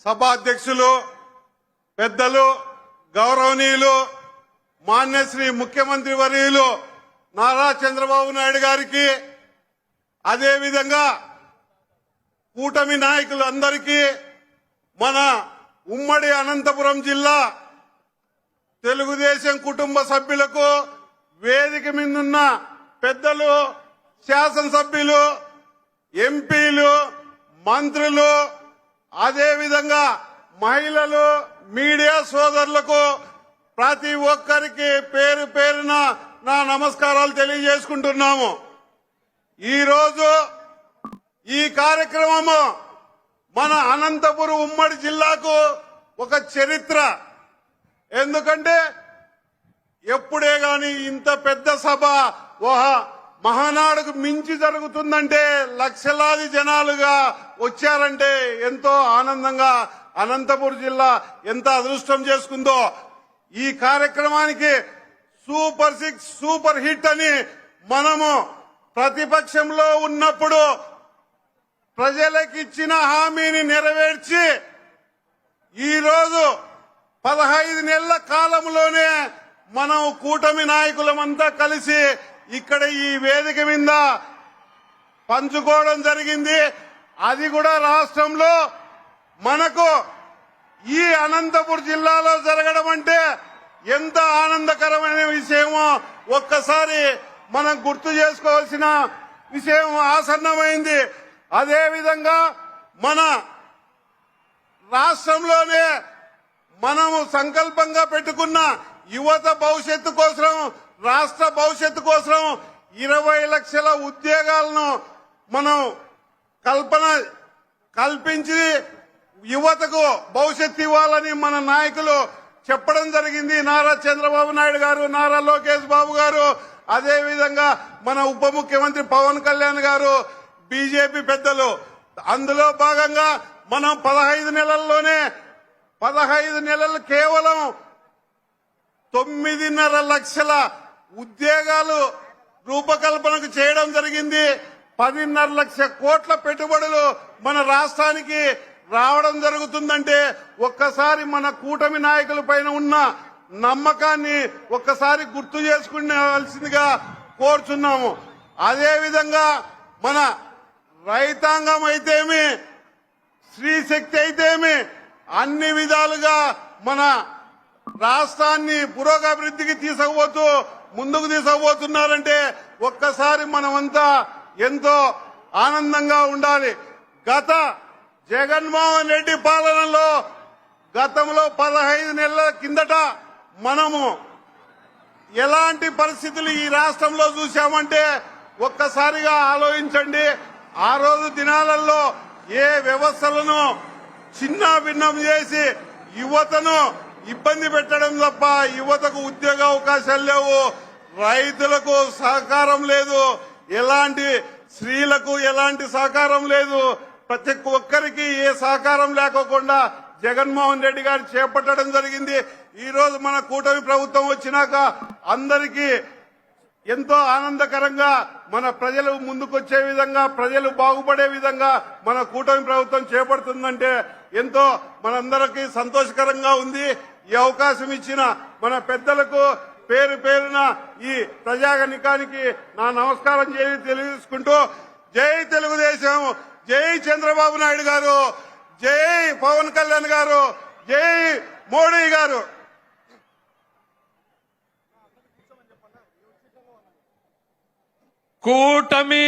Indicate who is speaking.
Speaker 1: సభాధ్యక్షులు పెద్దలు గౌరవనీయులు మాన్యశ్రీ ముఖ్యమంత్రి వర్యులు నారా చంద్రబాబు నాయుడు గారికి అదే విధంగా కూటమి నాయకులందరికీ మన ఉమ్మడి అనంతపురం జిల్లా తెలుగుదేశం కుటుంబ సభ్యులకు వేదిక మీదున్న పెద్దలు శాసనసభ్యులు ఎంపీలు మంత్రులు అదే విధంగా మహిళలు మీడియా సోదరులకు ప్రతి ఒక్కరికి పేరు పేరున నా నమస్కారాలు తెలియజేసుకుంటున్నాము। ఈరోజు ఈ కార్యక్రమము మన అనంతపురం ఉమ్మడి జిల్లాకు ఒక చరిత్ర। ఎందుకంటే ఎప్పుడే గాని ఇంత పెద్ద సభ మహానాడుకు మించి జరుగుతుందంటే లక్షలాది జనాలుగా వచ్చారంటే ఎంతో ఆనందంగా అనంతపురం జిల్లా ఎంత అదృష్టం చేసుకుందో। ఈ కార్యక్రమానికి సూపర్ 6 సూపర్ హిట్ అని మనము ప్రతిపక్షంలో ఉన్నప్పుడు ప్రజలకు ఇచ్చిన హామీని నెరవేర్చి ఈరోజు 15 నెలల కాలంలోనే మనం కూటమి నాయకులమంతా కలిసి ఇక్కడ ఈ వేదిక మీద పంచుకోవడం జరిగింది। అది కూడా రాష్ట్రంలో మనకు ఈ అనంతపురం జిల్లాలో జరగడం అంటే ఎంత ఆనందకరమైన విషయమో ఒక్కసారి మనం గుర్తు చేసుకోవాల్సిన విషయం ఆసన్నమైంది। అదే విధంగా మన రాష్ట్రంలోనే మనము సంకల్పంగా పెట్టుకున్న యువత భవిష్యత్తు కోసం రాష్ట్ర భవిష్యత్తు కోసం 20 లక్షల ఉద్యోగాలను మనం కల్పించి యువతకు భవిష్యత్తు ఇవ్వాలని మన నాయకులు చెప్పడం జరిగింది। నారా చంద్రబాబు నాయుడు గారు, నారా లోకేష్ బాబు గారు, అదే విధంగా మన ఉప ముఖ్యమంత్రి పవన్ కళ్యాణ్ గారు, బీజేపీ పెద్దలు। అందులో భాగంగా మనం 15 నెలల్లోనే 15 నెలలు కేవలం 9.5 లక్షల ఉద్యోగాలు రూపకల్పనకు చేయడం జరిగింది। 10.5 లక్షల కోట్ల పెట్టుబడులు మన రాష్ట్రానికి రావడం జరుగుతుందంటే ఒక్కసారి మన కూటమి నాయకుల పైన ఉన్న నమ్మకాన్ని ఒక్కసారి గుర్తు చేసుకునేవలసిందిగా కోరుచున్నాము। అదే విధంగా మన రైతాంగం అయితేమి స్త్రీ శక్తి అయితేమి అన్ని విధాలుగా మన రాష్ట్రాన్ని పురోగభివృద్ధికి ముందుకు తీసుకుపోతున్నారంటే ఒక్కసారి మనమంతా ఎంతో ఆనందంగా ఉండాలి। గత జగన్మోహన్ రెడ్డి పాలనలో గతంలో 15 నెలల కిందట మనము ఎలాంటి పరిస్థితులు ఈ రాష్ట్రంలో చూశామంటే ఒక్కసారిగా ఆలోచించండి। ఆ రోజు దినాలలో ఏ వ్యవస్థలను చిన్న భిన్నం చేసి యువతను ఇబ్బంది పెట్టడం తప్ప యువతకు ఉద్యోగ అవకాశాలు లేవు, రైతులకు సహకారం లేదు, ఎలాంటి స్త్రీలకు ఎలాంటి సహకారం లేదు, ప్రతి ఒక్కరికి ఏ సహకారం లేకోకుండా జగన్మోహన్ రెడ్డి గారు చేపట్టడం జరిగింది। ఈ రోజు మన కూటమి ప్రభుత్వం వచ్చినాక అందరికీ ఎంతో ఆనందకరంగా మన ప్రజలు ముందుకొచ్చే విధంగా ప్రజలు బాగుపడే విధంగా మన కూటమి ప్రభుత్వం చేపడుతుందంటే ఎంతో మనందరికీ సంతోషకరంగా ఉంది। ఈ అవకాశం ఇచ్చిన మన పెద్దలకు పేరు పేరున ఈ ప్రజాగణికానికి నా నమస్కారం తెలియజేసుకుంటూ జై తెలుగుదేశం, జై చంద్రబాబు నాయుడు గారు, జై పవన్ కళ్యాణ్ గారు, జై మోడీ గారు।
Speaker 2: కూటమి